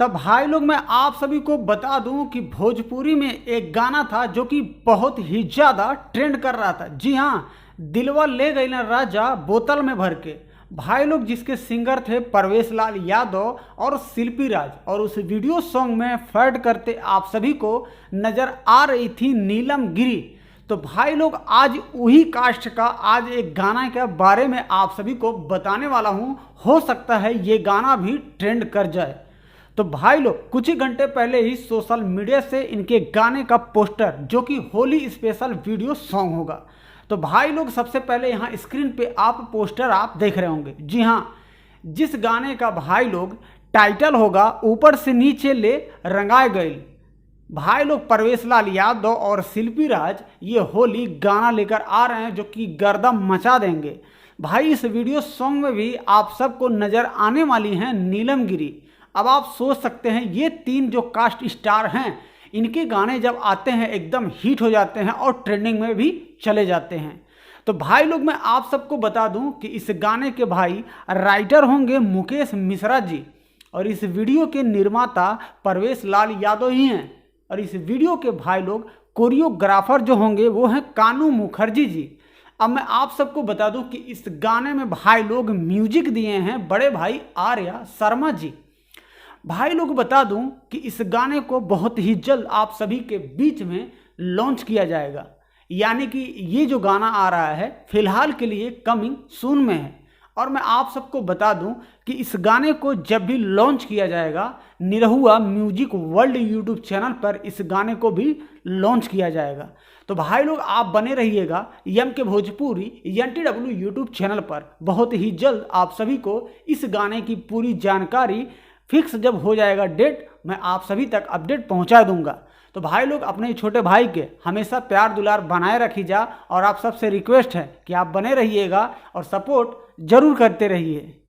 तब भाई लोग मैं आप सभी को बता दूं कि भोजपुरी में एक गाना था जो कि बहुत ही ज़्यादा ट्रेंड कर रहा था। जी हाँ, दिलवा ले गई ना राजा बोतल में भर के। भाई लोग जिसके सिंगर थे परवेश लाल यादव और शिल्पी राज, और उस वीडियो सॉन्ग में फैड करते आप सभी को नज़र आ रही थी नीलम गिरी। तो भाई लोग आज वही कास्ट का आज एक गाना के बारे में आप सभी को बताने वाला हूँ। हो सकता है ये गाना भी ट्रेंड कर जाए। तो भाई लोग कुछ ही घंटे पहले ही सोशल मीडिया से इनके गाने का पोस्टर, जो कि होली स्पेशल वीडियो सॉन्ग होगा। तो भाई लोग सबसे पहले यहाँ स्क्रीन पे आप पोस्टर आप देख रहे होंगे। जी हाँ, जिस गाने का भाई लोग टाइटल होगा ऊपर से नीचे ले रंगाए गए। भाई लोग परवेश लाल यादव और शिल्पी राज ये होली गाना लेकर आ रहे हैं जो कि गर्दा मचा देंगे। भाई इस वीडियो सॉन्ग में भी आप सबको नज़र आने वाली हैं नीलम गिरी। अब आप सोच सकते हैं ये तीन जो कास्ट स्टार हैं, इनके गाने जब आते हैं एकदम हिट हो जाते हैं और ट्रेंडिंग में भी चले जाते हैं। तो भाई लोग मैं आप सबको बता दूं कि इस गाने के भाई राइटर होंगे मुकेश मिश्रा जी, और इस वीडियो के निर्माता परवेश लाल यादव ही हैं। और इस वीडियो के भाई लोग कोरियोग्राफर जो होंगे वो हैं कानू मुखर्जी जी। अब मैं आप सबको बता दूं कि इस गाने में भाई लोग म्यूजिक दिए हैं बड़े भाई आर्या शर्मा जी। भाई लोग बता दूं कि इस गाने को बहुत ही जल्द आप सभी के बीच में लॉन्च किया जाएगा, यानी कि ये जो गाना आ रहा है फिलहाल के लिए कमिंग सून में है। और मैं आप सबको बता दूं कि इस गाने को जब भी लॉन्च किया जाएगा Nirahua music world YouTube channel पर इस गाने को भी लॉन्च किया जाएगा। तो भाई लोग आप बने रहिएगा यम के भोजपुरी NTW यूट्यूब चैनल पर। बहुत ही जल्द आप सभी को इस गाने की पूरी जानकारी फिक्स जब हो जाएगा डेट, मैं आप सभी तक अपडेट पहुंचा दूंगा। तो भाई लोग अपने छोटे भाई के हमेशा प्यार दुलार बनाए रखी जा, और आप सबसे रिक्वेस्ट है कि आप बने रहिएगा और सपोर्ट जरूर करते रहिए।